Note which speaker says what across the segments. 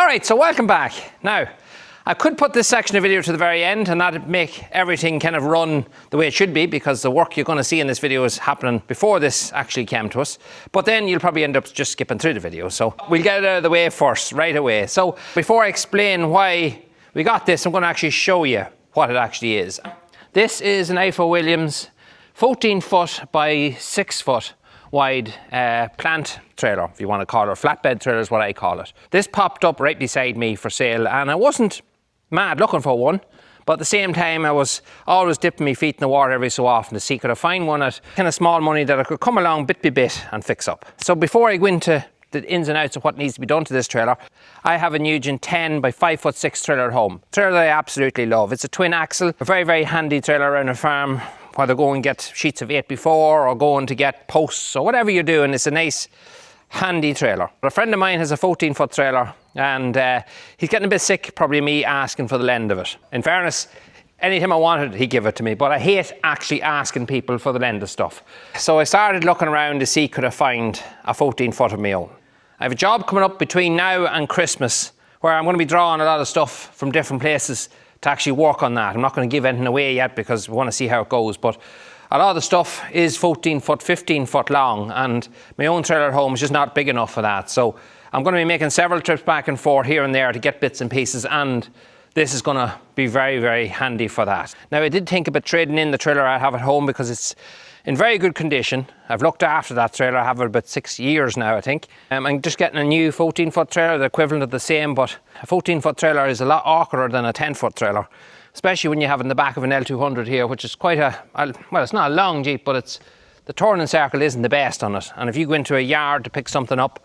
Speaker 1: Alright, so welcome back. Now, I could put this section of video to the very end and that'd make everything kind of run the way it should be, because the work you're going to see in this video is happening before this actually came to us. But then you'll probably end up just skipping through the video. So we'll get it out of the way first, right away. So before I explain why we got this, I'm going to actually show you what it actually is. This is an Ifor Williams 14 foot by 6 foot wide plant trailer, if you want to call it. Flatbed trailer is what I call it. This popped up right beside me for sale, and I wasn't mad looking for one, but at the same time I was always dipping my feet in the water every so often to see could I find one at kind of small money that I could come along bit by bit and fix up. So before I go into the ins and outs of what needs to be done to this trailer, I have a Nugent 10 by 5'6" trailer at home. A trailer that I absolutely love. It's a twin axle, a very, very handy trailer around a farm, whether go and get sheets of 8x4 or going to get posts or whatever you're doing. It's a nice, handy trailer. A friend of mine has a 14 foot trailer and he's getting a bit sick, probably me asking for the lend of it. In fairness, anytime I wanted it, he'd give it to me, but I hate actually asking people for the lend of stuff. So I started looking around to see could I find a 14 foot of my own. I have a job coming up between now and Christmas where I'm going to be drawing a lot of stuff from different places to actually work on that. I'm not going to give anything away yet because we want to see how it goes, but a lot of the stuff is 14 foot, 15 foot long, and my own trailer at home is just not big enough for that. So I'm going to be making several trips back and forth here and there to get bits and pieces, and this is going to be very, very handy for that. Now, I did think about trading in the trailer I have at home because it's in very good condition. I've looked after that trailer. I have it about 6 years now, I think. I'm just getting a new 14 foot trailer, the equivalent of the same, but a 14 foot trailer is a lot awkwarder than a 10 foot trailer, especially when you have it in the back of an L200 here, which is quite well, it's not a long Jeep, but the turning circle isn't the best on it. And if you go into a yard to pick something up,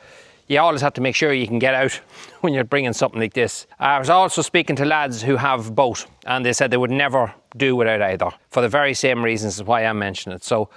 Speaker 1: you always have to make sure you can get out when you're bringing something like this. I was also speaking to lads who have both, and they said they would never do without either, for the very same reasons as why I'm mentioning it. So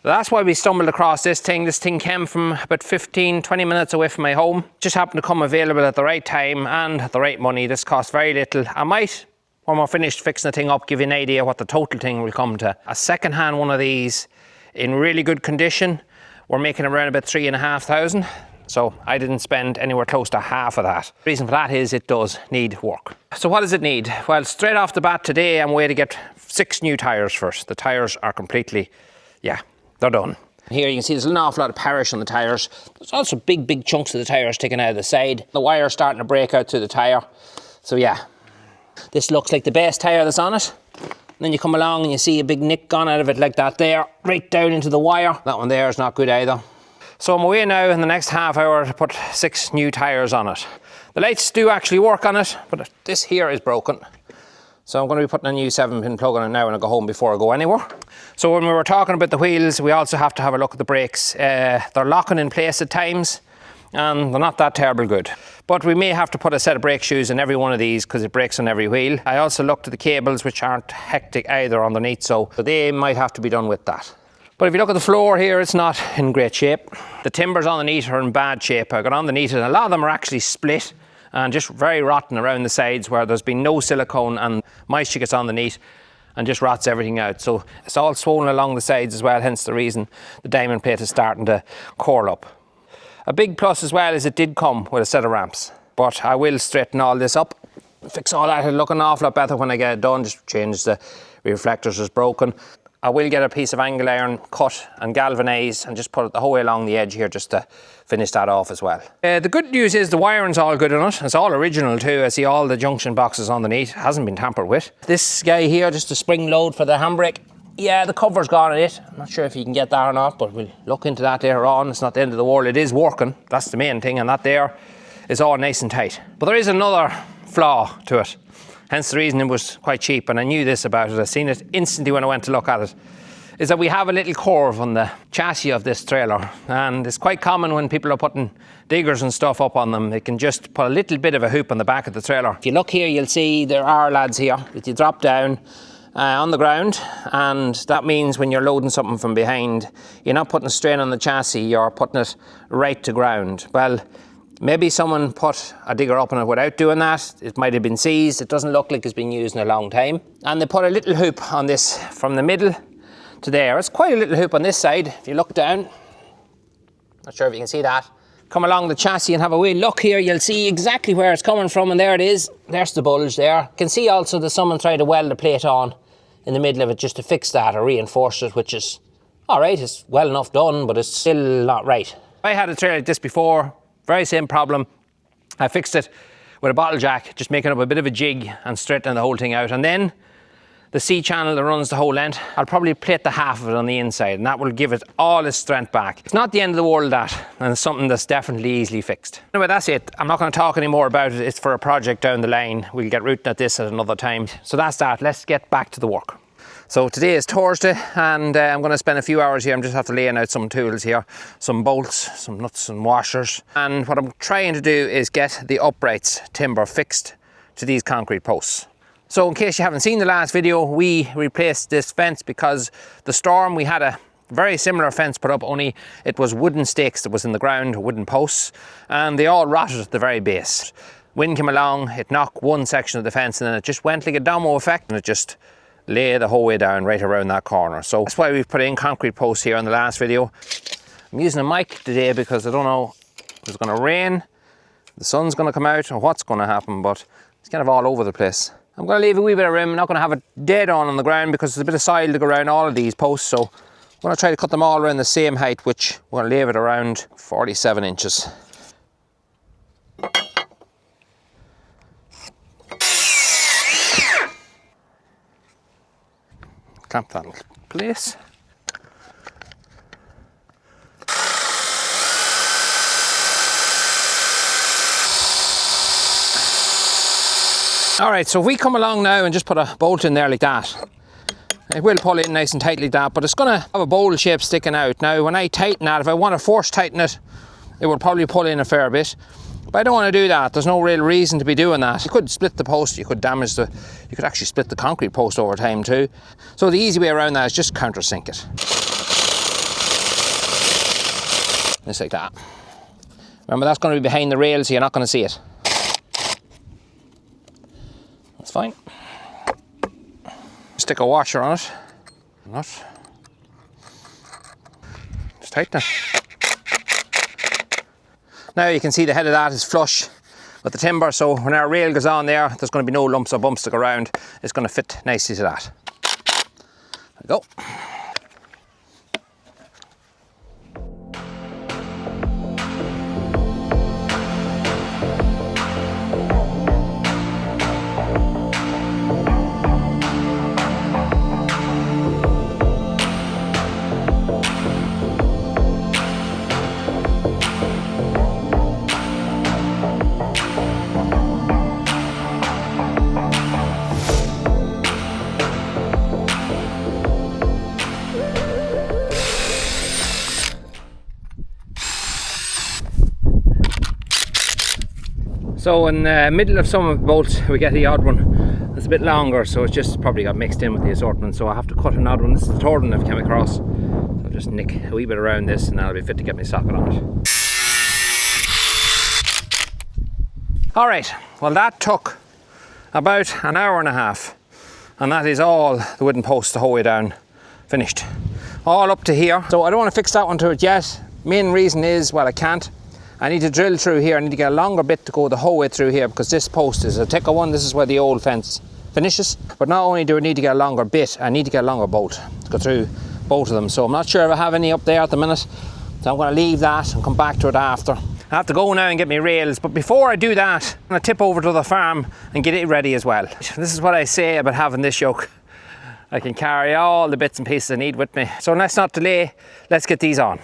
Speaker 1: that's why we stumbled across this thing. This thing came from about 15-20 minutes away from my home. Just happened to come available at the right time and at the right money. This cost very little. I might, when we're finished fixing the thing up, give you an idea what the total thing will come to. A second-hand one of these in really good condition, we're making around about 3,500. So I didn't spend anywhere close to half of that. The reason for that is it does need work. So what does it need? Well, straight off the bat today, I'm going to get 6 new tyres first. The tyres are completely, yeah, they're done. Here you can see there's an awful lot of parish on the tyres. There's also big chunks of the tyre sticking out of the side. The wire's starting to break out through the tyre. So yeah, this looks like the best tyre that's on it. And then you come along and you see a big nick gone out of it like that there, right down into the wire. That one there is not good either. So I'm away now in the next half hour to put 6 new tyres on it. The lights do actually work on it, but this here is broken. So I'm going to be putting a new 7-pin plug on it now when I go home before I go anywhere. So when we were talking about the wheels, we also have to have a look at the brakes. They're locking in place at times, and they're not that terrible good. But we may have to put a set of brake shoes in every one of these because it breaks on every wheel. I also looked at the cables, which aren't hectic either underneath, so they might have to be done with that. But if you look at the floor here, it's not in great shape. The timbers underneath are in bad shape. I got underneath it, and a lot of them are actually split and just very rotten around the sides where there's been no silicone and moisture gets underneath and just rots everything out. So it's all swollen along the sides as well, hence the reason the diamond plate is starting to curl up. A big plus as well is it did come with a set of ramps, but I will straighten all this up, fix all that. It'll look an awful lot better when I get it done. Just change the reflectors is broken. I will get a piece of angle iron cut and galvanise and just put it the whole way along the edge here just to finish that off as well. The good news is the wiring's all good on it. It's all original too. I see all the junction boxes underneath. It hasn't been tampered with. This guy here, just a spring load for the handbrake. Yeah, the cover's gone on it. I'm not sure if you can get that or not, but we'll look into that later on. It's not the end of the world. It is working. That's the main thing, and that there is all nice and tight. But there is another flaw to it. Hence the reason it was quite cheap, and I knew this about it. I seen it instantly when I went to look at it. Is that we have a little curve on the chassis of this trailer, and it's quite common when people are putting diggers and stuff up on them. They can just put a little bit of a hoop on the back of the trailer. If you look here, you'll see there are lads here that you drop down on the ground, and that means when you're loading something from behind, you're not putting strain on the chassis, you're putting it right to ground. Well, maybe someone put a digger up on it without doing that. It might have been seized. It doesn't look like it's been used in a long time. And they put a little hoop on this from the middle to there. It's quite a little hoop on this side. If you look down, not sure if you can see that. come along the chassis and have a wee look here, you'll see exactly where it's coming from, and there it is. There's the bulge there. You can see also that someone tried to weld a plate on in the middle of it just to fix that or reinforce it, which is all right. It's well enough done, but it's still not right. I had a trailer like this before, very same problem. I fixed it with a bottle jack, just making up a bit of a jig and straightening the whole thing out, and then the C channel that runs the whole length, I'll probably plate the half of it on the inside, and that will give it all its strength back. It's not the end of the world, that, and it's something that's definitely easily fixed. Anyway, that's it. I'm not going to talk any more about it. It's for a project down the line. We'll get rooting at this at another time. So that's that. Let's get back to the work. So today is Thursday, and I'm going to spend a few hours here. I'm just after laying out some tools here, some bolts, some nuts and washers. And what I'm trying to do is get the uprights timber fixed to these concrete posts. So in case you haven't seen the last video, we replaced this fence because the storm, we had a very similar fence put up, only it was wooden stakes that was in the ground, wooden posts, and they all rotted at the very base. Wind came along, it knocked one section of the fence, and then it just went like a domino effect, and it just lay the whole way down right around that corner. So that's why we've put in concrete posts here in the last video. I'm using a mic today because I don't know if it's going to rain, the sun's going to come out, or what's going to happen, but it's kind of all over the place. I'm going to leave a wee bit of room. I'm not going to have it dead on the ground because there's a bit of soil to go around all of these posts, so I'm going to try to cut them all around the same height, which we're going to leave it around 47 inches. Clamp that in place. Alright, so if we come along now and just put a bolt in there like that, it will pull in nice and tight like that, but it's going to have a bowl shape sticking out. Now when I tighten that, if I want to force tighten it, it will probably pull in a fair bit. But I don't want to do that. There's no real reason to be doing that. You could split the post, you could damage the, you could actually split the concrete post over time too. So the easy way around that is just countersink it. Just like that. Remember, that's going to be behind the rail, so you're not going to see it. That's fine. Stick a washer on it. Not. Just tighten it. Now you can see the head of that is flush with the timber, so when our rail goes on there, there's going to be no lumps or bumps to go around. It's going to fit nicely to that. There we go. So in the middle of some of the bolts we get the odd one that's a bit longer, so it's just probably got mixed in with the assortment, so I have to cut an odd one. This is the third one I've come across, so I'll just nick a wee bit around this and that'll be fit to get my socket on it. Alright, well that took about an hour and a half, and that is all the wooden posts the whole way down finished. All up to here. So I don't want to fix that one to it yet. Main reason is, well, I can't. I need to drill through here. I need to get a longer bit to go the whole way through here because this post is a thicker one. This is where the old fence finishes. But not only do I need to get a longer bit, I need to get a longer bolt to go through both of them. So I'm not sure if I have any up there at the minute. So I'm going to leave that and come back to it after. I have to go now and get my rails. But before I do that, I'm going to tip over to the farm and get it ready as well. This is what I say about having this yoke. I can carry all the bits and pieces I need with me. So let's not delay. Let's get these on.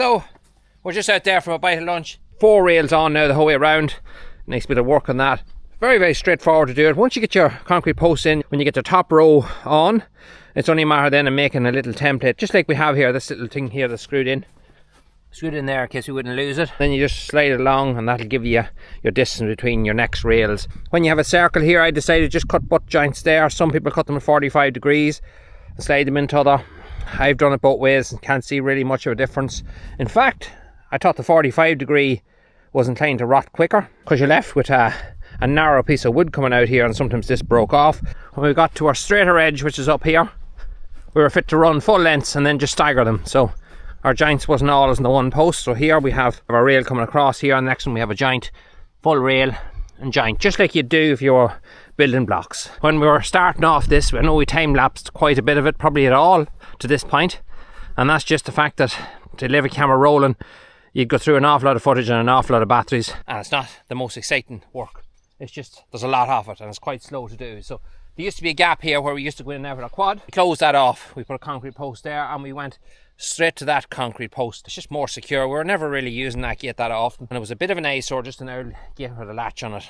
Speaker 1: So we're just out there for a bite of lunch. 4 rails on now the whole way around. Nice bit of work on that. Very, very straightforward to do it. Once you get your concrete posts in, when you get the top row on, it's only a matter then of making a little template, just like we have here, this little thing here that's screwed in there in case we wouldn't lose it. Then you just slide it along and that'll give you your distance between your next rails. When you have a circle here, I decided just cut butt joints there. Some people cut them at 45 degrees and slide them into other. I've done it both ways and can't see really much of a difference. In fact, I thought the 45 degree was inclined to rot quicker because you're left with a narrow piece of wood coming out here, and sometimes this broke off. When we got to our straighter edge, which is up here, we were fit to run full lengths and then just stagger them. So our joints wasn't always in the one post. So here we have our rail coming across here, and the next one we have a joint, full rail and joint, just like you'd do if you were building blocks. When we were starting off this, I know we time-lapsed quite a bit of it, probably at all to this point, and that's just the fact that to leave a camera rolling, you'd go through an awful lot of footage and an awful lot of batteries, and it's not the most exciting work. It's just, there's a lot of it and it's quite slow to do. So there used to be a gap here where we used to go in and out with a quad. We closed that off, we put a concrete post there and we went straight to that concrete post. It's just more secure. We were never really using that gate that often, and it was a bit of an eyesore, just an old gate with a latch on it.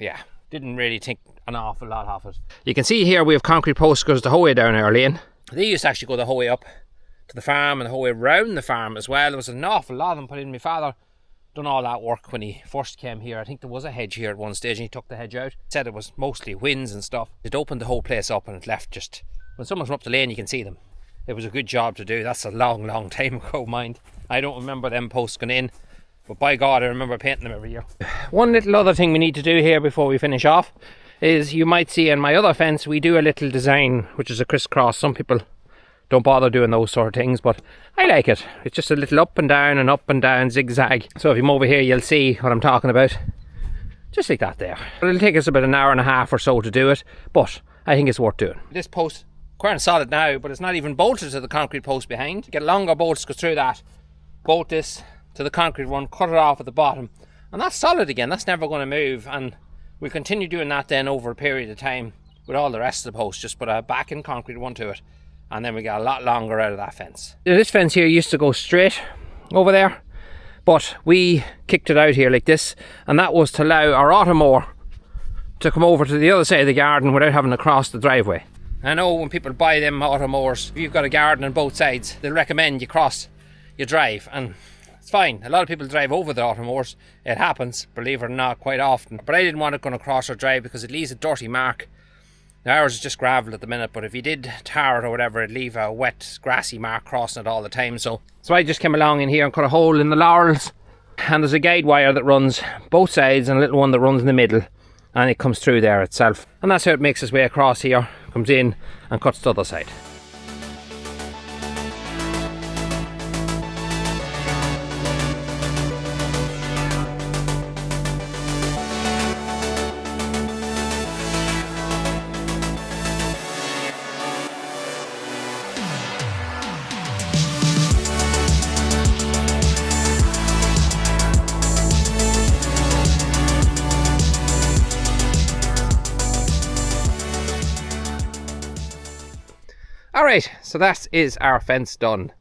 Speaker 1: Yeah, didn't really think an awful lot of it. You can see here we have concrete posts goes the whole way down our lane. They used to actually go the whole way up to the farm and the whole way around the farm as well. There was an awful lot of them put in. My father done all that work when he first came here. I think there was a hedge here at one stage and he took the hedge out. Said it was mostly winds and stuff. It opened the whole place up and it left just, when someone's up the lane you can see them. It was a good job to do. That's a long, long time ago, mind. I don't remember them posts going in, but by God, I remember painting them every year. One little other thing we need to do here before we finish off is, you might see in my other fence, we do a little design, which is a crisscross. Some people don't bother doing those sort of things, but I like it. It's just a little up and down, zigzag. So if you come over here, you'll see what I'm talking about. Just like that there. It'll take us about an hour and a half or so to do it, but I think it's worth doing. This post, quite solid now, but it's not even bolted to the concrete post behind. Get longer bolts, go through that, bolt this to the concrete one, cut it off at the bottom, and that's solid again. That's never going to move, and we'll continue doing that then over a period of time with all the rest of the posts. Just put a backing concrete one to it, and then we get a lot longer out of that fence. This fence here used to go straight over there, but we kicked it out here like this, and that was to allow our automower to come over to the other side of the garden without having to cross the driveway. I know when people buy them automowers, if you've got a garden on both sides, they'll recommend you cross your drive, and it's fine. A lot of people drive over the automowers. It happens, believe it or not, quite often. But I didn't want it going across our drive because it leaves a dirty mark. Now ours is just gravel at the minute, but if you did tar it or whatever, it'd leave a wet, grassy mark crossing it all the time. So I just came along in here and cut a hole in the laurels, and there's a guide wire that runs both sides and a little one that runs in the middle, and it comes through there itself. And that's how it makes its way across here, comes in and cuts the other side. Alright, so that is our fence done.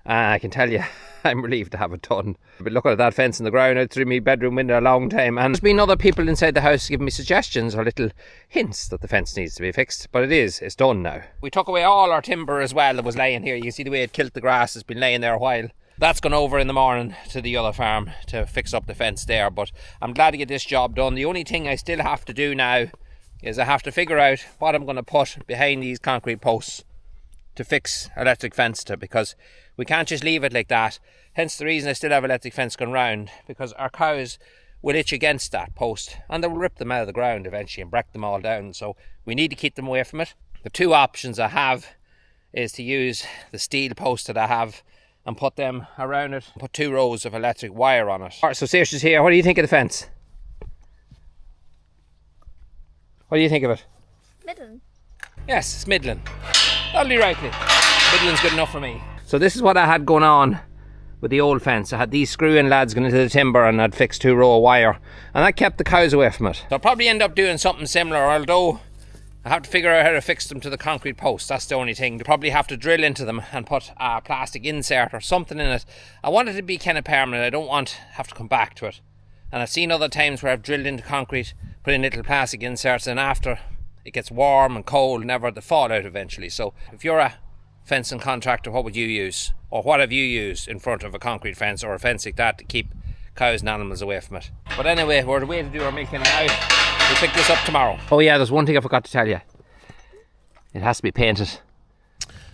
Speaker 1: I can tell you, I'm relieved to have it done. I've been looking at that fence in the ground out through my bedroom window a long time, and there's been other people inside the house giving me suggestions or little hints that the fence needs to be fixed, but it's done now. We took away all our timber as well that was laying here. You can see the way it killed the grass, it's been laying there a while. That's gone over in the morning to the other farm to fix up the fence there, but I'm glad to get this job done. The only thing I still have to do now is I have to figure out what I'm going to put behind these concrete posts to fix electric fence to, because we can't just leave it like that. Hence the reason I still have electric fence going round, because our cows will itch against that post and they will rip them out of the ground eventually and break them all down, so we need to keep them away from it. The two options I have is to use the steel posts that I have and put them around it, put 2 rows of electric wire on it. Alright, so Saoirse's here. What do you think of the fence? What do you think of it?
Speaker 2: Middling.
Speaker 1: Yes, it's middling. Totally rightly. Middling's good enough for me. So this is what I had going on with the old fence. I had these screw-in lads going into the timber and I'd fixed 2 rows of wire, and that kept the cows away from it. So I'll probably end up doing something similar, although I have to figure out how to fix them to the concrete posts. That's the only thing. You probably have to drill into them and put a plastic insert or something in it. I want it to be kind of permanent. I don't want to have to come back to it. And I've seen other times where I've drilled into concrete, put in little plastic inserts, and after it gets warm and cold, they fall out eventually. So if you're a fencing contractor, what would you use? Or what have you used in front of a concrete fence or a fence like that to keep cows and animals away from it? But anyway, we're away to do our milking now. We'll pick this up tomorrow. Oh yeah, there's one thing I forgot to tell you. It has to be painted.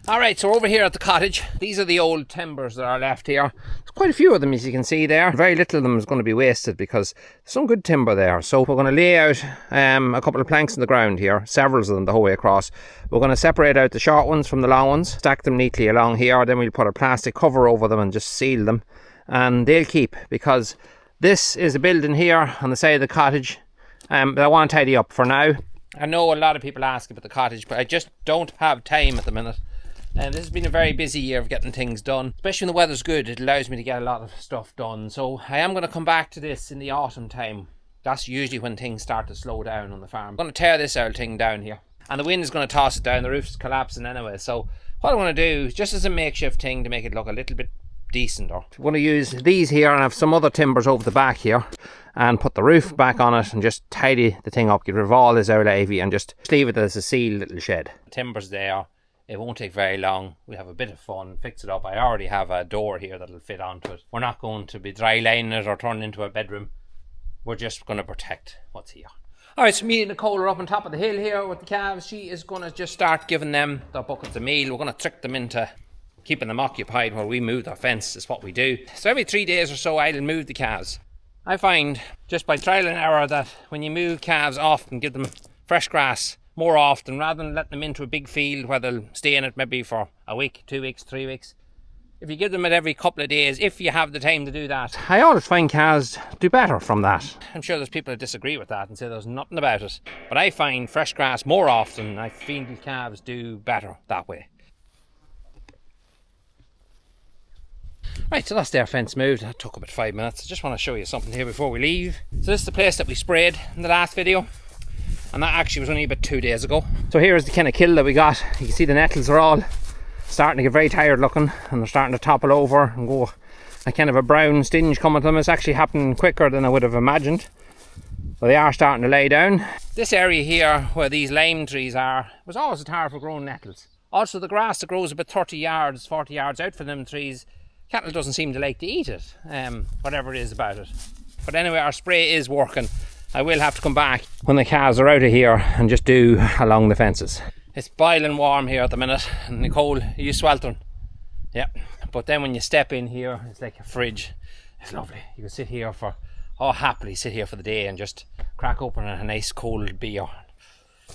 Speaker 1: Alright, so over here at the cottage, these are the old timbers that are left here. There's quite a few of them, as you can see there. Very little of them is going to be wasted because there's some good timber there. So we're going to lay out a couple of planks in the ground here, several of them the whole way across. We're going to separate out the short ones from the long ones, stack them neatly along here, then we'll put a plastic cover over them and just seal them. And they'll keep, because this is a building here on the side of the cottage that I want to tidy up for now. I know a lot of people ask about the cottage, but I just don't have time at the minute. And this has been a very busy year of getting things done. Especially when the weather's good, it allows me to get a lot of stuff done. So I am going to come back to this in the autumn time. That's usually when things start to slow down on the farm. I'm going to tear this old thing down here. And the wind is going to toss it down. The roof's collapsing anyway. So what I want to do, just as a makeshift thing to make it look a little bit decenter, I'm going to use these here and have some other timbers over the back here. And put the roof back on it and just tidy the thing up. Get rid of all this old ivy and just leave it as a sealed little shed. The timber's there. It won't take very long. We'll have a bit of fun, fix it up. I already have a door here that'll fit onto it. We're not going to be dry lining it or turning it into a bedroom. We're just going to protect what's here. Alright, so me and Nicole are up on top of the hill here with the calves. She is going to just start giving them their buckets of meal. We're going to trick them into keeping them occupied while we move their fence, is what we do. So every 3 days or so I'll move the calves. I find just by trial and error that when you move calves often, give them fresh grass more often rather than letting them into a big field where they'll stay in it maybe for a week, 2 weeks, 3 weeks. If you give them it every couple of days, if you have the time to do that, I always find calves do better from that. I'm sure there's people that disagree with that and say there's nothing about it, but I find fresh grass more often. I feel calves do better that way. Right, so that's their fence moved. That took about 5 minutes. I just want to show you something here before we leave. So this is the place that we sprayed in the last video, and that actually was only about 2 days ago. So here's the kind of kill that we got. You can see the nettles are all starting to get very tired looking, and they're starting to topple over and go a kind of a brown stinge coming to them. It's actually happening quicker than I would have imagined. But they are starting to lay down. This area here where these lime trees are was always a tower for growing nettles. Also the grass that grows about 30 yards, 40 yards out from them trees, cattle doesn't seem to like to eat it, whatever it is about it. But anyway, our spray is working. I will have to come back when the calves are out of here and just do along the fences. It's boiling warm here at the minute, and Nicole, are you sweltering? Yeah, but then when you step in here, it's like a fridge. It's lovely. You can sit here for, happily sit here for the day and just crack open a nice cold beer.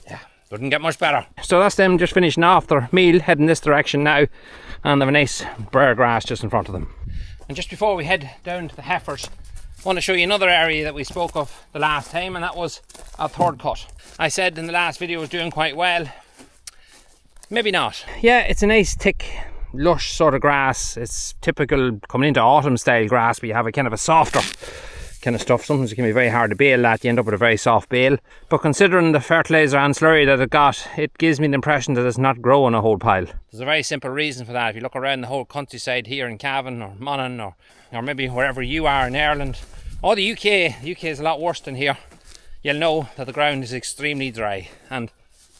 Speaker 1: Yeah, doesn't get much better. So that's them just finishing off their meal, heading this direction now, and they have a nice bare grass just in front of them. And just before we head down to the heifers, I want to show you another area that we spoke of the last time, and that was our third cut. I said in the last video it was doing quite well. Maybe not. Yeah, it's a nice thick lush sort of grass. It's typical coming into autumn style grass, but you have a kind of a softer kind of stuff. Sometimes it can be very hard to bale that. You end up with a very soft bale. But considering the fertiliser and slurry that it got, it gives me the impression that it's not growing a whole pile. There's a very simple reason for that. If you look around the whole countryside here in Cavan or Monaghan or maybe wherever you are in Ireland or the UK is a lot worse than here, you'll know that the ground is extremely dry. And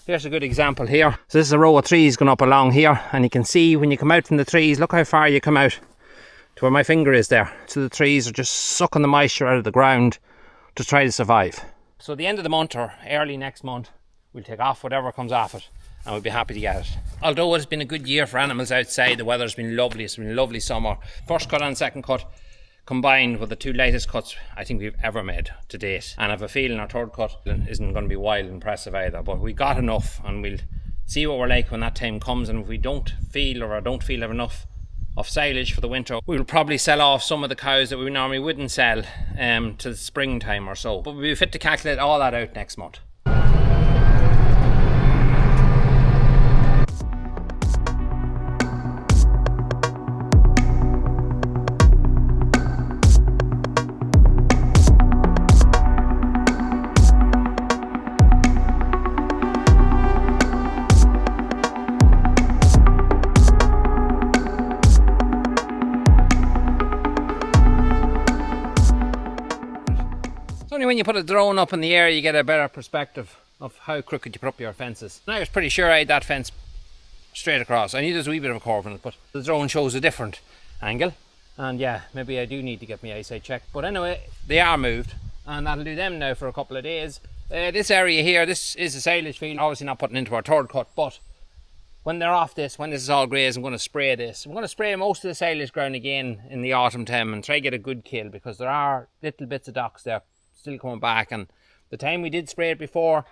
Speaker 1: here's a good example here. So this is a row of trees going up along here, and you can see when you come out from the trees, look how far you come out to where my finger is there. So the trees are just sucking the moisture out of the ground to try to survive. So at the end of the month or early next month, we'll take off whatever comes off it and we'll be happy to get it. Although it's been a good year for animals outside, the weather's been lovely. It's been a lovely summer. First cut and second cut combined with the two lightest cuts I think we've ever made to date, and I have a feeling our third cut isn't going to be wild impressive either, but we got enough and we'll see what we're like when that time comes. And if we don't feel have enough of silage for the winter, we'll probably sell off some of the cows that we normally wouldn't sell to the springtime or so, but we'll be fit to calculate all that out next month. only when you put a drone up in the air you get a better perspective of how crooked you put up your fences. And I was pretty sure I had that fence straight across. I knew there's a wee bit of a curve in it, but the drone shows a different angle. And yeah, maybe I do need to get my eyesight checked. But anyway, they are moved, and that'll do them now for a couple of days. This area here, this is a silage field. Obviously not putting into our third cut, but when they're off this, when this is all grazed, I'm going to spray this. I'm going to spray most of the silage ground again in the autumn time and try to get a good kill, because there are little bits of docks there still coming back. And the time we did spray it before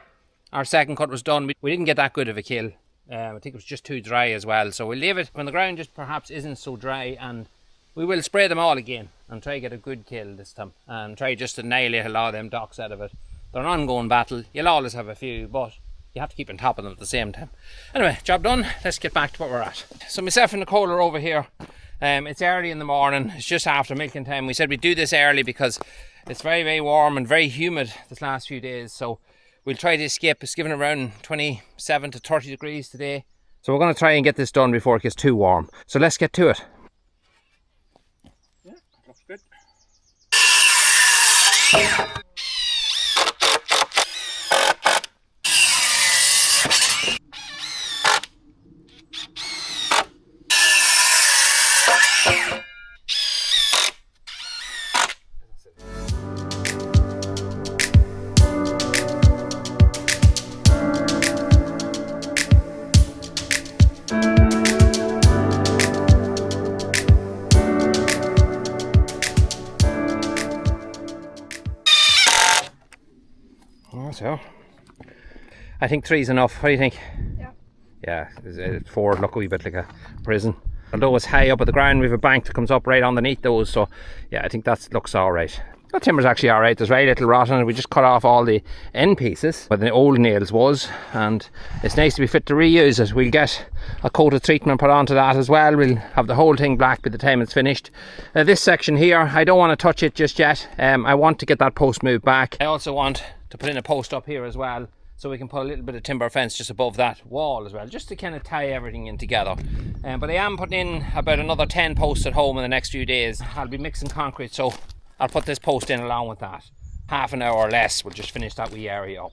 Speaker 1: our second cut was done, we didn't get that good of a kill. I think it was just too dry as well. So we'll leave it when the ground just perhaps isn't so dry, and we will spray them all again and try to get a good kill this time and try just to annihilate a lot of them docks out of it. They're an ongoing battle. You'll always have a few, but you have to keep on top of them at the same time. Anyway, job done. Let's get back to what we're at. So myself and Nicole are over here. It's early in the morning. It's just after milking time. We said we'd do this early because it's very, very warm and very humid this last few days. So we'll try to escape. It's given around 27 to 30 degrees today. So we're going to try and get this done before it gets too warm. So let's get to it. Yeah, looks good. So I think 3's enough. What do you think? Yeah, 4 look a wee bit like a prison. Although it's high up at the ground, we have a bank that comes up right underneath those, so yeah, I think that looks alright. That timber's actually alright. There's very little rot on it. We just cut off all the end pieces where the old nails was, and it's nice to be fit to reuse it. We'll get a coat of treatment put onto that as well. We'll have the whole thing black by the time it's finished. This section here, I don't want to touch it just yet. I want to get that post moved back. I also want to put in a post up here as well, so we can put a little bit of timber fence just above that wall as well, just to kind of tie everything in together. But I am putting in about another 10 posts at home in the next few days. I'll be mixing concrete, so I'll put this post in along with that. Half an hour or less, we'll just finish that wee area up.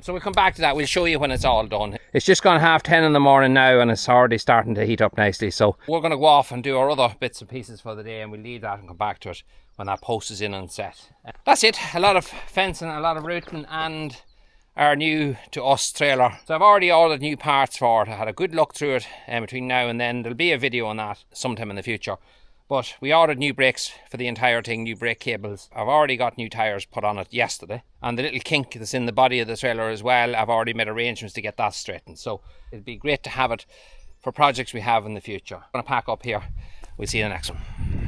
Speaker 1: So we'll come back to that. We'll show you when it's all done. It's just gone 10:30 in the morning now, and it's already starting to heat up nicely. So we're going to go off and do our other bits and pieces for the day, and we'll leave that and come back to it when that post is in and set. That's it. A lot of fencing, a lot of rooting, and our new to us trailer. So I've already ordered new parts for it. I had a good look through it between now and then. There'll be a video on that sometime in the future. But we ordered new brakes for the entire thing, new brake cables. I've already got new tyres put on it yesterday. And the little kink that's in the body of the trailer as well, I've already made arrangements to get that straightened. So it'd be great to have it for projects we have in the future. I'm going to pack up here. We'll see you in the next one.